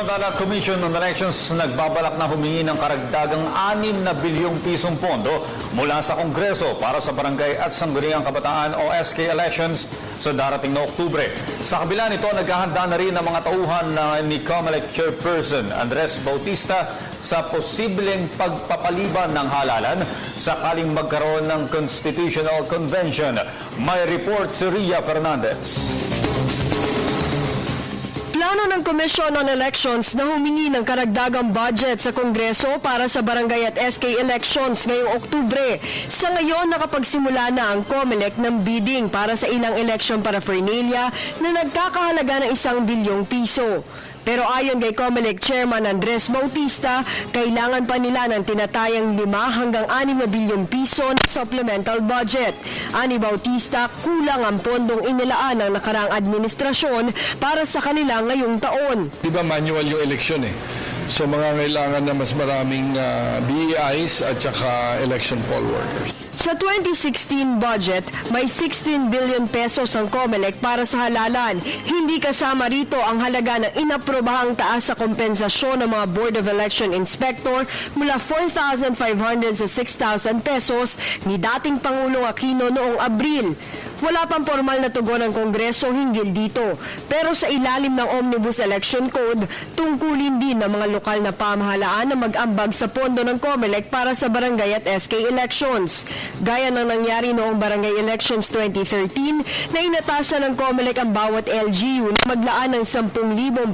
Samantala, Commission on Elections nagbabalak na humingi ng karagdagang 6 na bilyong pisong pondo mula sa Kongreso para sa Barangay at Sangguniang Kabataan o SK elections sa darating na Oktubre. Sa kabila nito, naghahanda na rin ang mga tauhan ni COMELEC Chairperson Andres Bautista sa posibleng pagpapaliban ng halalan sakaling magkaroon ng Constitutional Convention. May report si Ria Fernandez. Plano ng Commission on Elections na humingi ng karagdagang budget sa Kongreso para sa barangay at SK elections ngayong Oktubre. Sa ngayon, nakapagsimula na ang COMELEC ng bidding para sa ilang election paraphernalia na nagkakahalaga ng 1 bilyong piso. Pero ayon kay COMELEC Chairman Andres Bautista, kailangan pa nila ng tinatayang 5 hanggang 6 na bilyong piso na supplemental budget. Ani Bautista, kulang ang pondong inilaan ng nakaraang administrasyon para sa kanila ngayong taon. Di ba manual yung eleksyon eh? So mga kailangan na mas maraming BEIs at saka election poll workers. Sa 2016 budget, may 16 billion pesos ang COMELEC para sa halalan. Hindi kasama rito ang halaga ng inaprobahang taas sa kompensasyon ng mga Board of Election Inspector mula 4,500 sa 6,000 pesos ni dating Pangulong Aquino noong Abril. Wala pang formal na tugon ng Kongreso hinggil dito. Pero sa ilalim ng Omnibus Election Code, tungkulin din ng mga lokal na pamahalaan na mag-ambag sa pondo ng COMELEC para sa barangay at SK elections. Gaya ng nangyari noong Barangay Elections 2013 na inatasan ng COMELEC ang bawat LGU na maglaan ng 10,000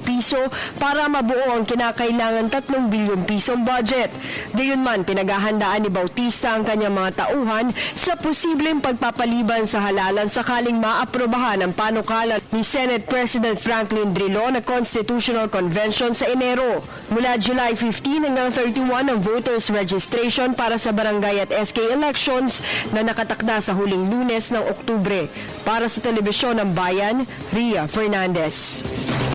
piso para mabuo ang kinakailangan 3 bilyong pisong budget. Gayunman, pinaghahandaan ni Bautista ang kanyang mga tauhan sa posibleng pagpapaliban sa halalan sakaling maaprobahan ang panukalan ni Senate President Franklin Drilon na Constitutional Convention sa Enero. Mula July 15 hanggang 31 ang voters registration para sa barangay at SK elections na nakatakda sa huling Lunes ng Oktubre. Para sa Telebisyon ng Bayan, Ria Fernandez.